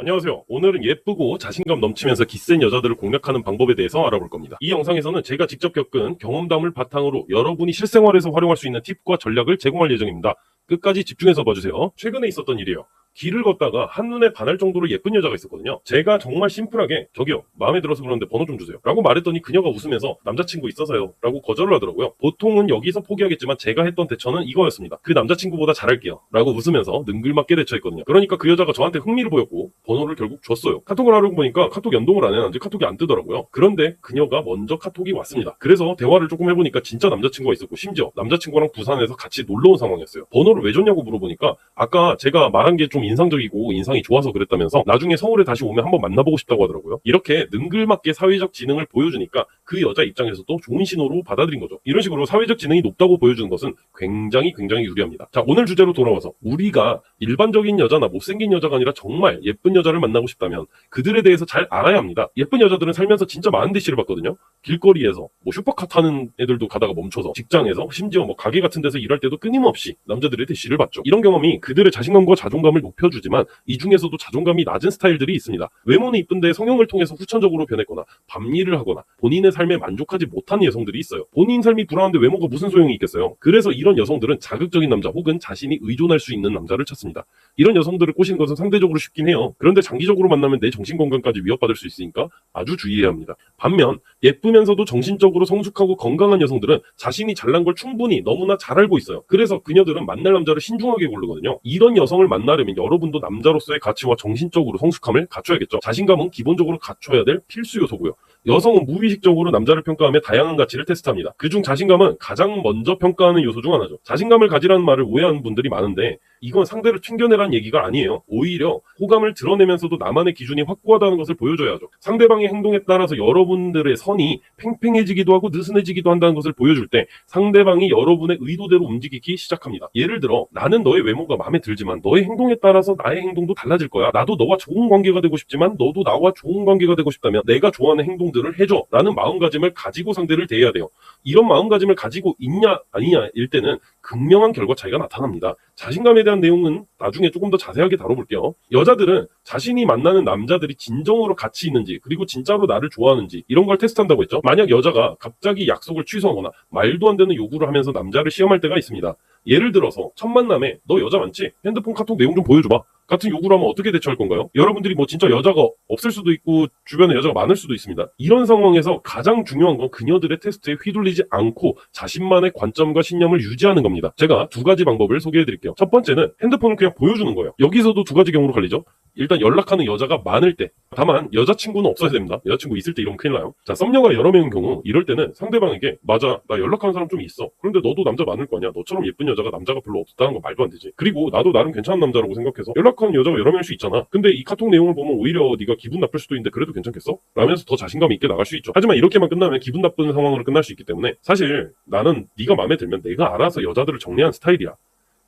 안녕하세요. 오늘은 예쁘고 자신감 넘치면서 기센 여자들을 공략하는 방법에 대해서 알아볼 겁니다. 이 영상에서는 제가 직접 겪은 경험담을 바탕으로 여러분이 실생활에서 활용할 수 있는 팁과 전략을 제공할 예정입니다. 끝까지 집중해서 봐주세요. 최근에 있었던 일이에요. 길을 걷다가 한눈에 반할 정도로 예쁜 여자가 있었거든요. 제가 정말 심플하게 저기요 마음에 들어서 그러는데 번호 좀 주세요 라고 말했더니 그녀가 웃으면서 남자친구 있어서요 라고 거절을 하더라고요. 보통은 여기서 포기하겠지만 제가 했던 대처는 이거였습니다. 그 남자친구보다 잘할게요 라고 웃으면서 능글맞게 대처했거든요. 그러니까 그 여자가 저한테 흥미를 보였고 번호를 결국 줬어요. 카톡을 하려고 보니까 카톡 연동을 안 해놨는지 카톡이 안 뜨더라고요. 그런데 그녀가 먼저 카톡이 왔습니다. 그래서 대화를 조금 해보니까 진짜 남자친구가 있었고 심지어 남자친구랑 부산에서 같이 놀러 온 상황이었어요. 번호를 왜 줬냐고 물어보니까 아까 제가 말한 게 좀 인상적이고 인상이 좋아서 그랬다면서 나중에 서울에 다시 오면 한번 만나보고 싶다고 하더라고요. 이렇게 능글맞게 사회적 지능을 보여주니까 그 여자 입장에서도 좋은 신호로 받아들인 거죠. 이런 식으로 사회적 지능이 높다고 보여주는 것은 굉장히 유리합니다. 자, 오늘 주제로 돌아와서 우리가 일반적인 여자나 못생긴 여자가 아니라 정말 예쁜 여자를 만나고 싶다면 그들에 대해서 잘 알아야 합니다. 예쁜 여자들은 살면서 진짜 많은 대시를 받거든요. 길거리에서 뭐 슈퍼카 타는 애들도 가다가 멈춰서, 직장에서, 심지어 뭐 가게 같은 데서 일할 때도 끊임없이 남자들의 대시를 받죠. 이런 경험이 그들의 자신감과 자존감을 높여주지만 이 중에서도 자존감이 낮은 스타일들이 있습니다. 외모는 이쁜데 성형을 통해서 후천적으로 변했거나 밤일을 하거나 본인의 삶에 만족하지 못하는 여성들이 있어요. 본인 삶이 불안한데 외모가 무슨 소용이 있겠어요. 그래서 이런 여성들은 자극적인 남자 혹은 자신이 의존할 수 있는 남자를 찾습니다. 이런 여성들을 꼬시는 것은 상대적으로 쉽긴 해요. 그런데 장기적으로 만나면 내 정신건강까지 위협받을 수 있으니까 아주 주의해야 합니다. 반면 예쁘면서도 정신적으로 성숙하고 건강한 여성들은 자신이 잘난 걸 충분히 너무나 잘 알고 있어요. 그래서 그녀들은 만날 남자를 신중하게 고르거든요. 이런 여성을 만나려면 여러분도 남자로서의 가치와 정신적으로 성숙함을 갖춰야겠죠. 자신감은 기본적으로 갖춰야 될 필수 요소고요. 여성은 무의식적으로 남자를 평가하며 다양한 가치를 테스트합니다. 그중 자신감은 가장 먼저 평가하는 요소 중 하나죠. 자신감을 가지라는 말을 오해하는 분들이 많은데 이건 상대를 튕겨내라는 얘기가 아니에요. 오히려 호감을 드러내면서도 나만의 기준이 확고하다는 것을 보여줘야죠. 상대방의 행동에 따라서 여러분들의 선이 팽팽해지기도 하고 느슨해지기도 한다는 것을 보여줄 때 상대방이 여러분의 의도대로 움직이기 시작합니다. 예를 들어 나는 너의 외모가 마음에 들지만 너의 행동에 따라서 나의 행동도 달라질 거야. 나도 너와 좋은 관계가 되고 싶지만 너도 나와 좋은 관계가 되고 싶다면 내가 좋아하는 행동들을 해줘 라는 마음가짐을 가지고 상대를 대해야 돼요. 이런 마음가짐을 가지고 있냐 아니냐 일 때는 극명한 결과 차이가 나타납니다. 자신감에 대한 내용은 나중에 조금 더 자세하게 다뤄볼게요. 여자들은 자신이 만나는 남자들이 진정으로 가치 있는지 그리고 진짜로 나를 좋아하는지 이런 걸 테스트한다고 했죠. 만약 여자가 갑자기 약속을 취소하거나 말도 안 되는 요구를 하면서 남자를 시험할 때가 있습니다. 예를 들어서 첫 만남에 너 여자 많지? 핸드폰 카톡 내용 좀 보여줘봐 같은 요구를 하면 어떻게 대처할 건가요? 여러분들이 뭐 진짜 여자가 없을 수도 있고 주변에 여자가 많을 수도 있습니다. 이런 상황에서 가장 중요한 건 그녀들의 테스트에 휘둘리지 않고 자신만의 관점과 신념을 유지하는 겁니다. 제가 두 가지 방법을 소개해 드릴게요. 첫 번째는 핸드폰을 그냥 보여주는 거예요. 여기서도 두 가지 경우로 갈리죠. 일단 연락하는 여자가 많을 때, 다만 여자친구는 없어야 됩니다. 여자친구 있을 때 이러면 큰일 나요. 자, 썸녀가 여러 명인 경우 이럴 때는 상대방에게 맞아 나 연락하는 사람 좀 있어. 그런데 너도 남자 많을 거 아니야. 너처럼 예쁜 여자가 남자가 별로 없다는 건 말도 안 되지. 그리고 나도 나름 괜찮은 남자라고 생각해서 연락하는 여자가 여러 명일 수 있잖아. 근데 이 카톡 내용을 보면 오히려 네가 기분 나쁠 수도 있는데 그래도 괜찮겠어? 라면서 더 자신감 있게 나갈 수 있죠. 하지만 이렇게만 끝나면 기분 나쁜 상황으로 끝날 수 있기 때문에 사실 나는 네가 마음에 들면 내가 알아서 여자들을 정리하는 스타일이야.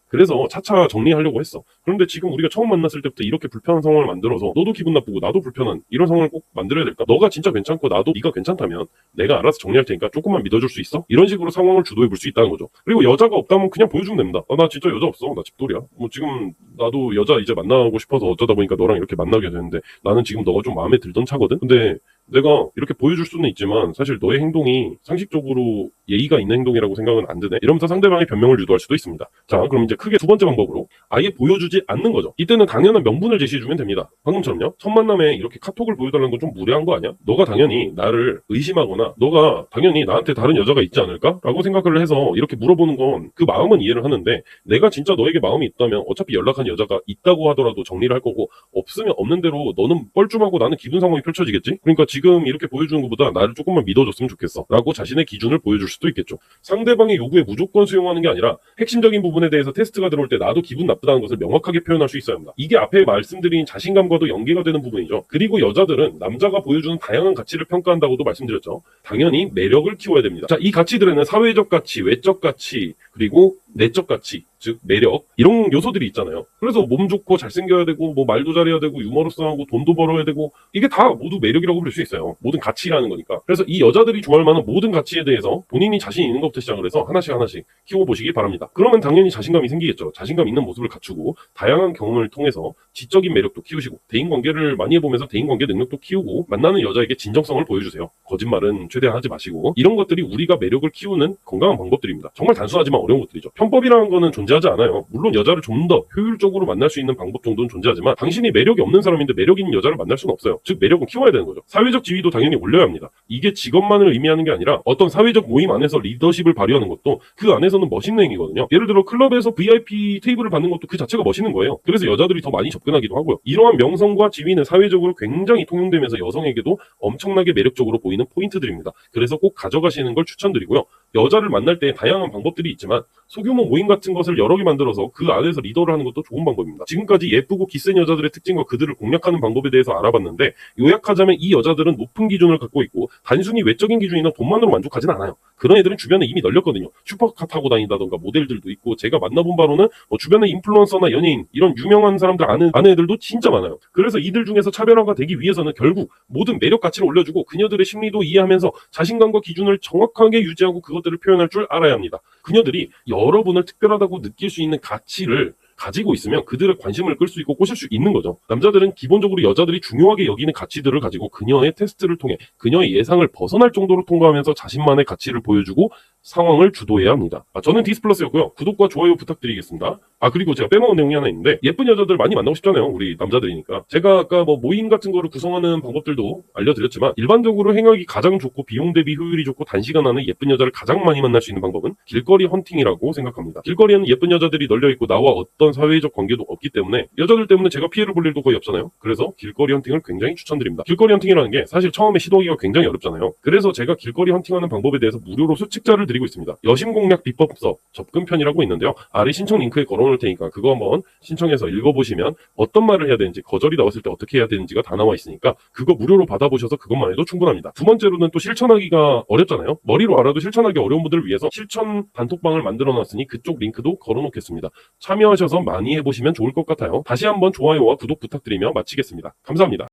그래서 차차 정리하려고 했어. 그런데 지금 우리가 처음 만났을 때부터 이렇게 불편한 상황을 만들어서 너도 기분 나쁘고 나도 불편한 이런 상황을 꼭 만들어야 될까? 너가 진짜 괜찮고 나도 네가 괜찮다면 내가 알아서 정리할 테니까 조금만 믿어줄 수 있어? 이런 식으로 상황을 주도해 볼 수 있다는 거죠. 그리고 여자가 없다면 그냥 보여주면 됩니다. 나 진짜 여자 없어. 나 집돌이야. 뭐 지금 나도 여자 이제 만나고 싶어서 어쩌다 보니까 너랑 이렇게 만나게 되는데 나는 지금 너가 좀 마음에 들던 차거든? 근데 내가 이렇게 보여줄 수는 있지만 사실 너의 행동이 상식적으로 예의가 있는 행동이라고 생각은 안 드네. 이러면서 상대방의 변명을 유도할 수도 있습니다. 자, 그럼 이제 크게 두 번째 방법으로 아예 보여주지 않는 거죠. 이때는 당연한 명분을 제시해주면 됩니다. 방금처럼요. 첫 만남에 이렇게 카톡을 보여달라는 건 좀 무례한 거 아니야? 너가 당연히 나를 의심하거나 너가 당연히 나한테 다른 여자가 있지 않을까? 라고 생각을 해서 이렇게 물어보는 건 그 마음은 이해를 하는데 내가 진짜 너에게 마음이 있다면 어차피 연락한 여자가 있다고 하더라도 정리를 할 거고 없으면 없는 대로 너는 뻘쭘하고 나는 기분 상황이 펼쳐지겠지? 그러니까 지금 이렇게 보여주는 것보다 나를 조금만 믿어줬으면 좋겠어 라고 자신의 기준을 보여줄 수도 있겠죠. 상대방의 요구에 무조건 수용하는 게 아니라 핵심적인 부분에 대해서 테스트가 들어올 때 나도 기분 나쁘다는 것을 명확하게 표현할 수 있어야 합니다. 이게 앞에 말씀드린 자신감과도 연계가 되는 부분이죠. 그리고 여자들은 남자가 보여주는 다양한 가치를 평가한다고도 말씀드렸죠. 당연히 매력을 키워야 됩니다. 자, 이 가치들에는 사회적 가치, 외적 가치, 그리고 내적 가치, 즉 매력 이런 요소들이 있잖아요. 그래서 몸 좋고 잘생겨야 되고 뭐 말도 잘해야 되고 유머러스하고 돈도 벌어야 되고 이게 다 모두 매력이라고 부를 수 있어요. 모든 가치라는 거니까. 그래서 이 여자들이 좋아할 만한 모든 가치에 대해서 본인이 자신 있는 것부터 시작을 해서 하나씩 키워보시기 바랍니다. 그러면 당연히 자신감이 생기겠죠. 자신감 있는 모습을 갖추고 다양한 경험을 통해서 지적인 매력도 키우시고 대인관계를 많이 해보면서 대인관계 능력도 키우고 만나는 여자에게 진정성을 보여주세요. 거짓말은 최대한 하지 마시고 이런 것들이 우리가 매력을 키우는 건강한 방법들입니다. 정말 단순하지만 어려운 것들이죠. 편법이라는 거는 존재하지 않아요. 물론 여자를 좀 더 효율적으로 만날 수 있는 방법 정도는 존재하지만 당신이 매력이 없는 사람인데 매력 있는 여자를 만날 수는 없어요. 즉 매력은 키워야 되는 거죠. 사회적 지위도 당연히 올려야 합니다. 이게 직업만을 의미하는 게 아니라 어떤 사회적 모임 안에서 리더십을 발휘하는 것도 그 안에서는 멋있는 행위거든요. 예를 들어 클럽에서 VIP 테이블을 받는 것도 그 자체가 멋있는 거예요. 그래서 여자들이 더 많이 접근하기도 하고요. 이러한 명성과 지위는 사회적으로 굉장히 통용되면서 여성에게도 엄청나게 매력적으로 보이는 포인트들입니다. 그래서 꼭 가져가시는 걸 추천드리고요. 여자를 만날 때 다양한 방법들이 있지만 소규모 모임 같은 것을 여러 개 만들어서 그 안에서 리더를 하는 것도 좋은 방법입니다. 지금까지 예쁘고 기센 여자들의 특징과 그들을 공략하는 방법에 대해서 알아봤는데 요약하자면 이 여자들은 높은 기준을 갖고 있고 단순히 외적인 기준이나 돈만으로 만족하진 않아요. 그런 애들은 주변에 이미 널렸거든요. 슈퍼카 타고 다닌다던가 모델들도 있고 제가 만나본 바로는 주변에 인플루언서나 연예인 이런 유명한 사람들 아는 애들도 진짜 많아요. 그래서 이들 중에서 차별화가 되기 위해서는 결국 모든 매력 가치를 올려주고 그녀들의 심리도 이해하면서 자신감과 기준을 정확하게 유지하고 그것들을 표현할 줄 알아야 합니다. 그녀들이 여러분을 특별하다고 느낄 수 있는 가치를 가지고 있으면 그들의 관심을 끌 수 있고 꼬실 수 있는 거죠. 남자들은 기본적으로 여자들이 중요하게 여기는 가치들을 가지고 그녀의 테스트를 통해 그녀의 예상을 벗어날 정도로 통과하면서 자신만의 가치를 보여주고 상황을 주도해야 합니다. 저는 디스플러스였고요. 구독과 좋아요 부탁드리겠습니다. 그리고 제가 빼먹은 내용이 하나 있는데 예쁜 여자들 많이 만나고 싶잖아요. 우리 남자들이니까. 제가 아까 모임 같은 거를 구성하는 방법들도 알려드렸지만 일반적으로 행하기 가장 좋고 비용 대비 효율이 좋고 단시간 안에 예쁜 여자를 가장 많이 만날 수 있는 방법은 길거리 헌팅이라고 생각합니다. 길거리에는 예쁜 여자들이 널려있고 나와 어떤 사회적 관계도 없기 때문에 여자들 때문에 제가 피해를 볼 일도 거의 없잖아요. 그래서 길거리 헌팅을 굉장히 추천드립니다. 길거리 헌팅이라는 게 사실 처음에 시도하기가 굉장히 어렵잖아요. 그래서 제가 길거리 헌팅하는 방법에 대해서 무료로 수칙자를 드리고 있습니다. 여심 공략 비법서 접근편이라고 있는데요. 아래 신청 링크에 걸어놓을 테니까 그거 한번 신청해서 읽어보시면 어떤 말을 해야 되는지 거절이 나왔을 때 어떻게 해야 되는지가 다 나와 있으니까 그거 무료로 받아보셔서 그것만 해도 충분합니다. 두 번째로는 또 실천하기가 어렵잖아요. 머리로 알아도 실천하기 어려운 분들을 위해서 실천 단톡방을 만들어놨으니 그쪽 링크도 걸어놓겠습니다. 참여하셔서 많이 해보시면 좋을 것 같아요. 다시 한번 좋아요와 구독 부탁드리며 마치겠습니다. 감사합니다.